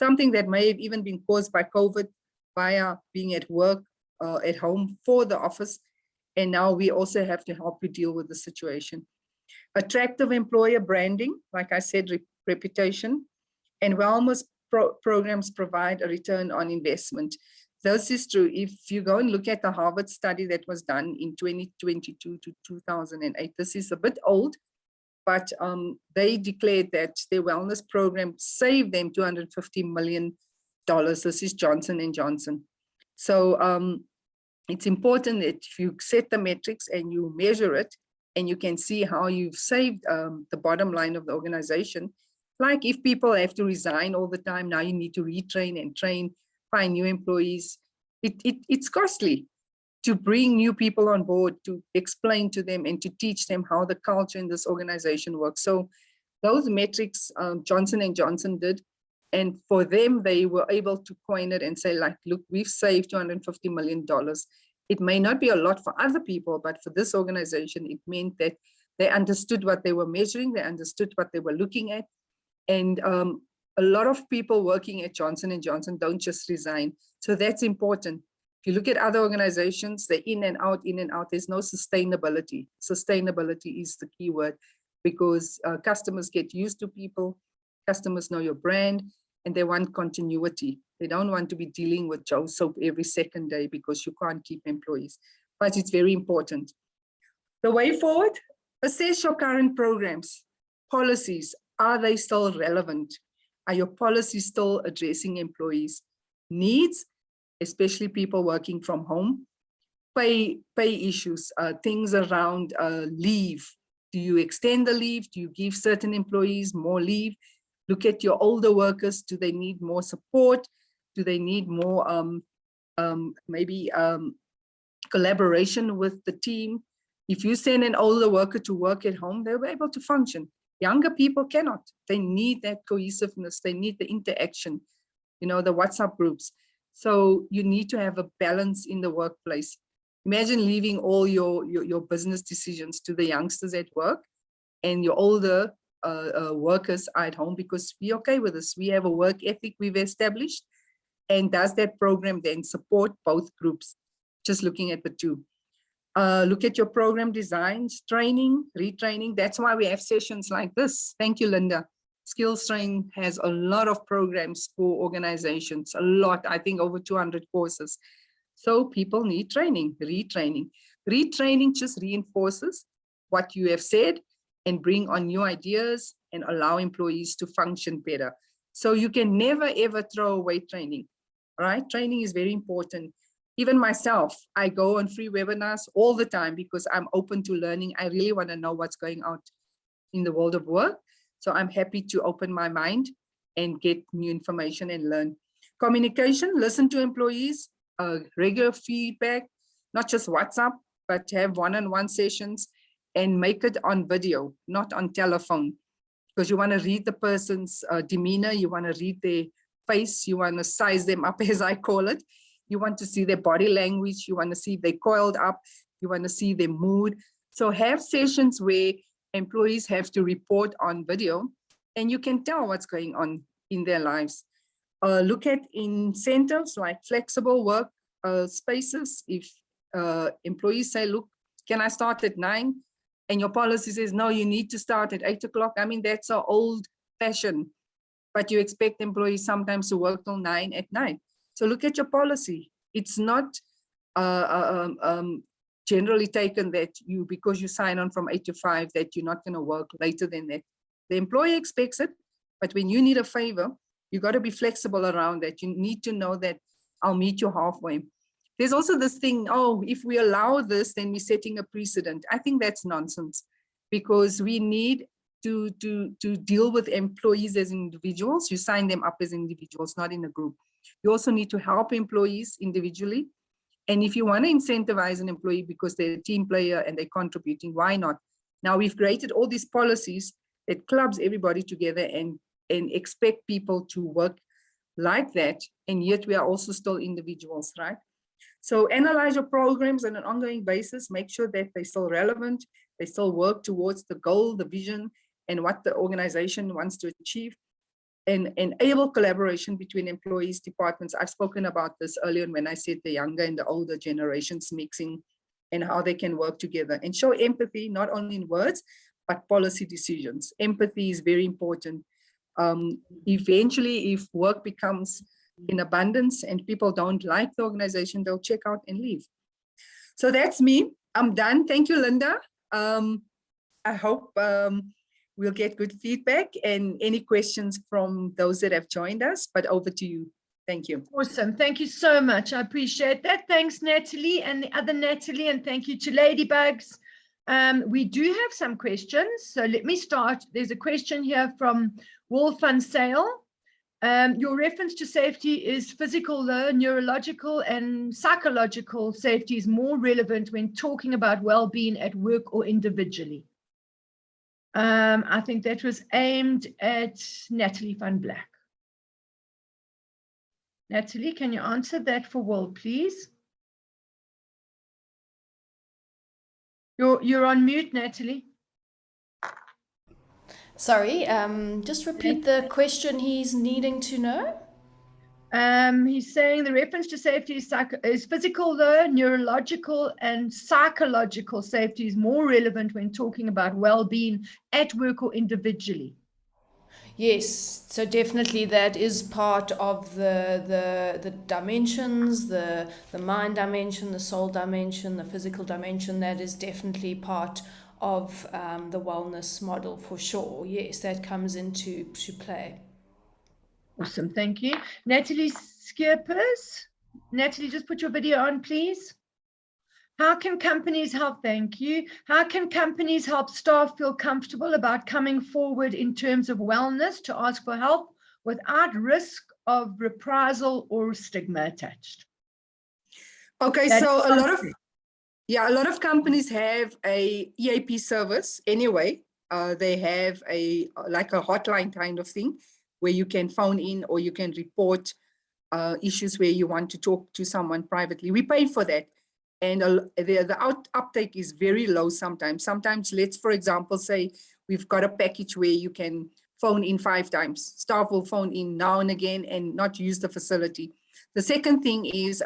that may have even been caused by COVID, via being at work, at home for the office. And now we also have to help you deal with the situation. Attractive employer branding, like I said, reputation, and wellness programs provide a return on investment. This is true. If you go and look at the Harvard study that was done in 2022 to 2008, this is a bit old, but they declared that their wellness program saved them $250 million. This is Johnson & Johnson. So it's important that if you set the metrics and you measure it, and you can see how you've saved the bottom line of the organization. Like if people have to resign all the time, now you need to retrain and train, find new employees. It's costly to bring new people on board, to explain to them and to teach them how the culture in this organization works. So those metrics Johnson & Johnson did, and for them, they were able to coin it and say, like, look, we've saved $250 million. It may not be a lot for other people, but for this organization, it meant that they understood what they were measuring, they understood what they were looking at. And a lot of people working at Johnson & Johnson don't just resign. So that's important. If you look at other organizations, they're in and out, there's no sustainability. Sustainability is the key word, because customers get used to people, customers know your brand, and they want continuity. They don't want to be dealing with Joe soap every second day, because you can't keep employees. But it's very important. The way forward, assess your current programs, policies. Are they still relevant? Are your policies still addressing employees' needs, especially people working from home? Pay issues, things around leave. Do you extend the leave? Do you give certain employees more leave? Look at your older workers. Do they need more support? Do they need more collaboration with the team? If you send an older worker to work at home, they'll be able to function. Younger people cannot. They need that cohesiveness. They need the interaction, the WhatsApp groups. So you need to have a balance in the workplace. Imagine leaving all your business decisions to the youngsters at work, and your older workers are at home, because we're okay with this. We have a work ethic we've established. And does that program then support both groups? Just looking at the two. Look at your program designs, training, retraining. That's why we have sessions like this. Thank you, Linda. SkillsTrain has a lot of programs for organizations, a lot, I think over 200 courses. So people need training, retraining. Retraining just reinforces what you have said and bring on new ideas and allow employees to function better. So you can never, ever throw away training, right? Training is very important. Even myself, I go on free webinars all the time because I'm open to learning. I really want to know what's going on in the world of work. So I'm happy to open my mind and get new information and learn. Communication, listen to employees, regular feedback, not just WhatsApp, but have one-on-one sessions and make it on video, not on telephone, because you want to read the person's demeanor, you want to read their face, you want to size them up, as I call it. You want to see their body language, you want to see if they're coiled up, you want to see their mood. So have sessions where employees have to report on video and you can tell what's going on in their lives. Look at incentives like flexible work spaces. If employees say, look, can I start at 9? And your policy says, no, you need to start at 8 o'clock. I mean, that's an old fashion, but you expect employees sometimes to work till 9 at night. So look at your policy. It's not generally taken that you, because you sign on from 8 to 5, that you're not going to work later than that. The employer expects it, but when you need a favor, you got to be flexible around that. You need to know that I'll meet you halfway. There's also this thing, oh, if we allow this, then we're setting a precedent. I think that's nonsense, because we need to deal with employees as individuals. You sign them up as individuals, not in a group. You also need to help employees individually. And if you want to incentivize an employee because they're a team player and they're contributing, why not? Now we've created all these policies that clubs everybody together and expect people to work like that. And yet we are also still individuals, right? So analyze your programs on an ongoing basis, make sure that they're still relevant, they still work towards the goal, the vision, and what the organization wants to achieve. And enable collaboration between employees, departments. I've spoken about this earlier when I said the younger and the older generations mixing and how they can work together, and show empathy, not only in words, but policy decisions. Empathy is very important. Eventually, if work becomes in abundance and people don't like the organization, they'll check out and leave. So that's me. I'm done. Thank you, Linda. I hope we'll get good feedback and any questions from those that have joined us, but over to you. Thank you. Awesome. Thank you so much. I appreciate that. Thanks, Natalie and the other Natalie, and thank you to Ladybugs. We do have some questions, so let me start. There's a question here from Wolf van Sale. Your reference to safety is physical, neurological, and psychological safety is more relevant when talking about well-being at work or individually. I think that was aimed at Natalie van Black. Natalie, can you answer that for Will, please? You're on mute, Natalie. Sorry, just repeat the question he's needing to know. He's saying the reference to safety is physical, neurological, and psychological safety is more relevant when talking about well-being at work or individually. Yes, so definitely that is part of the dimensions, the mind dimension, the soul dimension, the physical dimension. That is definitely part of the wellness model for sure. Yes, that comes into play. Awesome, thank you. Natalie Skippers. Natalie, just put your video on, please. How can companies help? Thank you. How can companies help staff feel comfortable about coming forward in terms of wellness to ask for help without risk of reprisal or stigma attached? Okay, so a lot of companies have a EAP service anyway. They have like a hotline kind of thing where you can phone in or you can report issues where you want to talk to someone privately. We pay for that. And the uptake is very low sometimes. Sometimes, let's, for example, say we've got a package where you can phone in 5 times. Staff will phone in now and again and not use the facility. The second thing is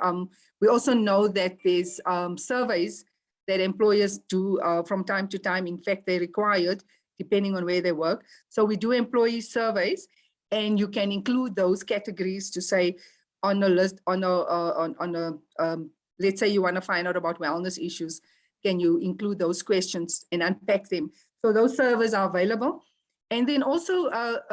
we also know that there's surveys that employers do from time to time. In fact, they're required depending on where they work. So we do employee surveys, and you can include those categories to say on a list, let's say you want to find out about wellness issues, can you include those questions and unpack them? So those servers are available. And then also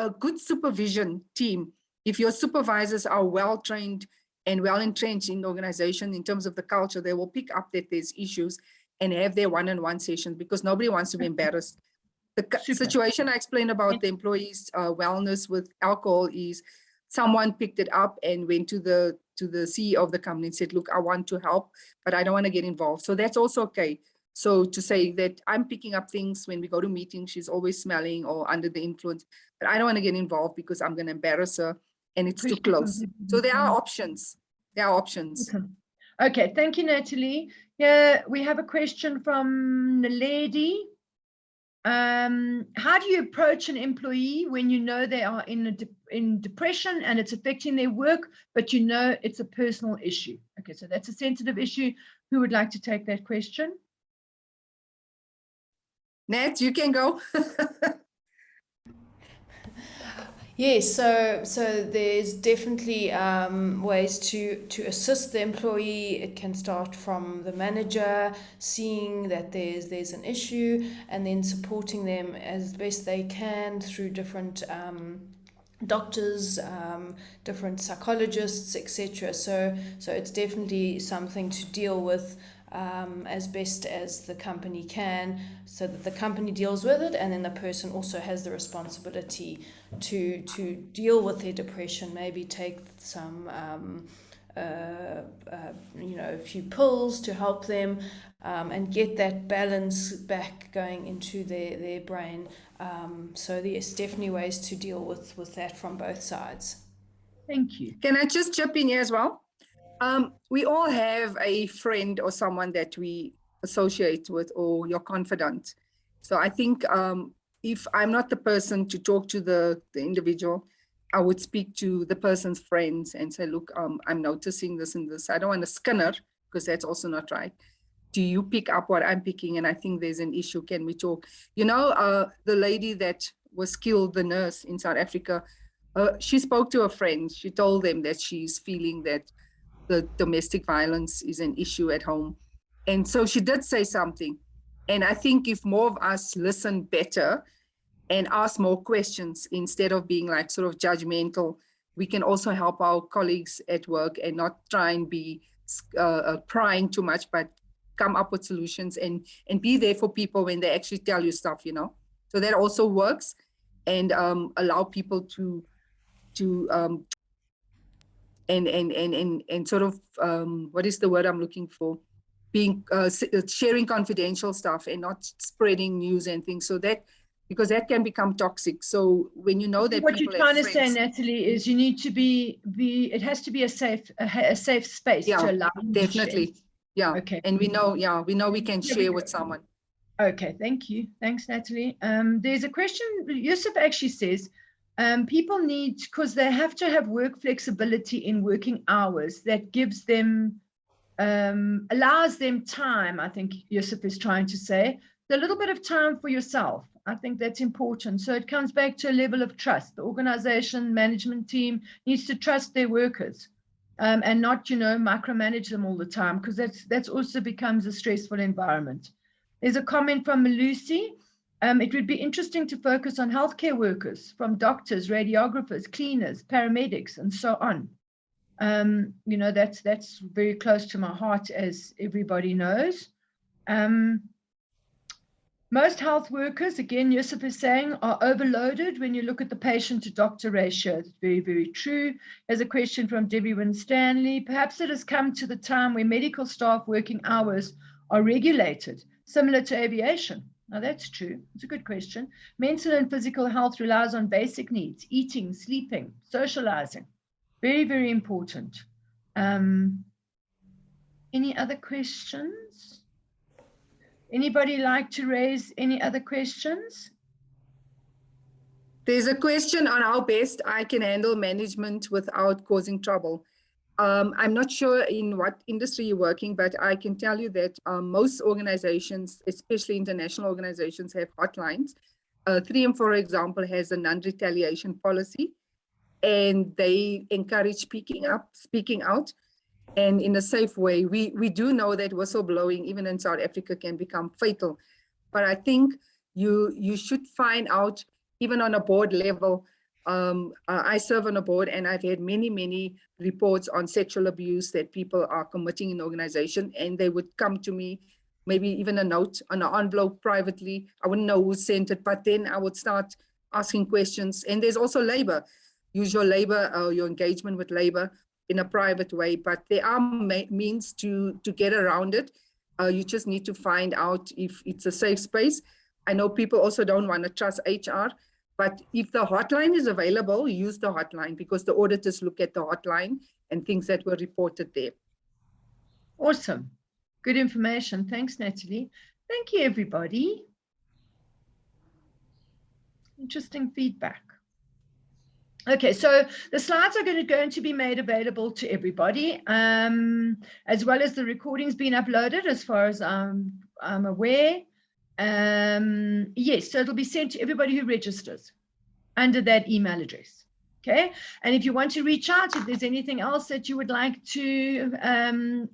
a good supervision team. If your supervisors are well-trained and well-entrenched in the organization in terms of the culture, they will pick up that there's issues and have their one-on-one sessions, because nobody wants to be embarrassed. The situation I explained about the employees' wellness with alcohol is someone picked it up and went to the CEO of the company and said, look, I want to help, but I don't want to get involved. So that's also okay. So to say that I'm picking up things when we go to meetings, she's always smelling or under the influence, but I don't want to get involved because I'm going to embarrass her and it's too close. So there are options. There are options. Okay, thank you, Natalie. Yeah, we have a question from Naledi. How do you approach an employee when you know they are in depression and it's affecting their work, but you know it's a personal issue? Okay, so that's a sensitive issue. Who would like to take that question? Nat, you can go. Yes, so there's definitely ways to assist the employee. It can start from the manager seeing that there's an issue and then supporting them as best they can through different doctors, different psychologists, etc. So it's definitely something to deal with as best as the company can, so that the company deals with it, and then the person also has the responsibility to deal with their depression, maybe take some a few pills to help them and get that balance back going into their brain. So there's definitely ways to deal with that from both sides. Thank you. Can I just jump in here as well? We all have a friend or someone that we associate with, or your confidant. So I think if I'm not the person to talk to the individual, I would speak to the person's friends and say, look, I'm noticing this and this. I don't want to skinner, because that's also not right. Do you pick up what I'm picking? And I think there's an issue. Can we talk? You know, the lady that was killed, the nurse in South Africa, she spoke to a friend. She told them that she's feeling that the domestic violence is an issue at home. And so she did say something. And I think if more of us listen better and ask more questions instead of being like sort of judgmental, we can also help our colleagues at work and not try and be prying too much, but come up with solutions and be there for people when they actually tell you stuff, you know. So that also works, and allow people to and sort of what is the word I'm looking for? Being sharing confidential stuff and not spreading news and things. So that, because that can become toxic. So when you know that what you're trying to say, Natalie, is you need to be it has to be a safe space to allow you definitely to share. Yeah. Okay. And we know we can share with someone. Okay, thank you. Thanks, Natalie. There's a question. Yusuf actually says, people need, because they have to have work flexibility in working hours that gives them, allows them time, I think Yusuf is trying to say, a little bit of time for yourself. I think that's important. So it comes back to a level of trust. The organization management team needs to trust their workers and not, micromanage them all the time, because that's also becomes a stressful environment. There's a comment from Lucy. It would be interesting to focus on healthcare workers, from doctors, radiographers, cleaners, paramedics, and so on. That's very close to my heart, as everybody knows. Most health workers, again, Yusuf is saying, are overloaded when you look at the patient to doctor ratio. It's very, very true. There's a question from Debbie Winstanley. Perhaps it has come to the time where medical staff working hours are regulated, similar to aviation. Now, that's true. It's a good question. Mental and physical health relies on basic needs: eating, sleeping, socializing. Very, very important. Any other questions? Anybody like to raise any other questions? There's a question on how best I can handle management without causing trouble. I'm not sure in what industry you're working, but I can tell you that most organizations, especially international organizations, have hotlines. 3M, for example, has a non-retaliation policy, and they encourage speaking out. and in a safe way. We do know that whistleblowing, even in South Africa, can become fatal. But I think you should find out, even on a board level. I serve on a board, and I've had many reports on sexual abuse that people are committing in the organization, and they would come to me, maybe even a note on an envelope privately. I wouldn't know who sent it, but then I would start asking questions. And there's also labor. Use your labor, your engagement with labor in a private way, but there are means to get around it. You just need to find out if it's a safe space. I know people also don't want to trust HR, but if the hotline is available, use the hotline, because the auditors look at the hotline and things that were reported there. Awesome. Good information. Thanks, Natalie. Thank you, everybody. Interesting feedback. Okay, so the slides are going to be made available to everybody, as well as the recordings being uploaded, as far as I'm aware. Yes, so it'll be sent to everybody who registers under that email address. Okay, and if you want to reach out, if there's anything else that you would like to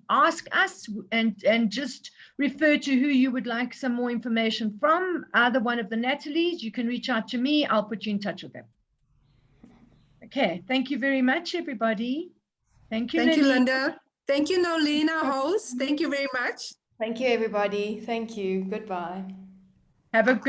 ask us, and just refer to who you would like some more information from, either one of the Natalies, you can reach out to me. I'll put you in touch with them. Okay, thank you very much, everybody. Thank you. Thank you, Linda. Thank you, Nolene, our host. Thank you very much. Thank you, everybody. Thank you. Goodbye. Have a good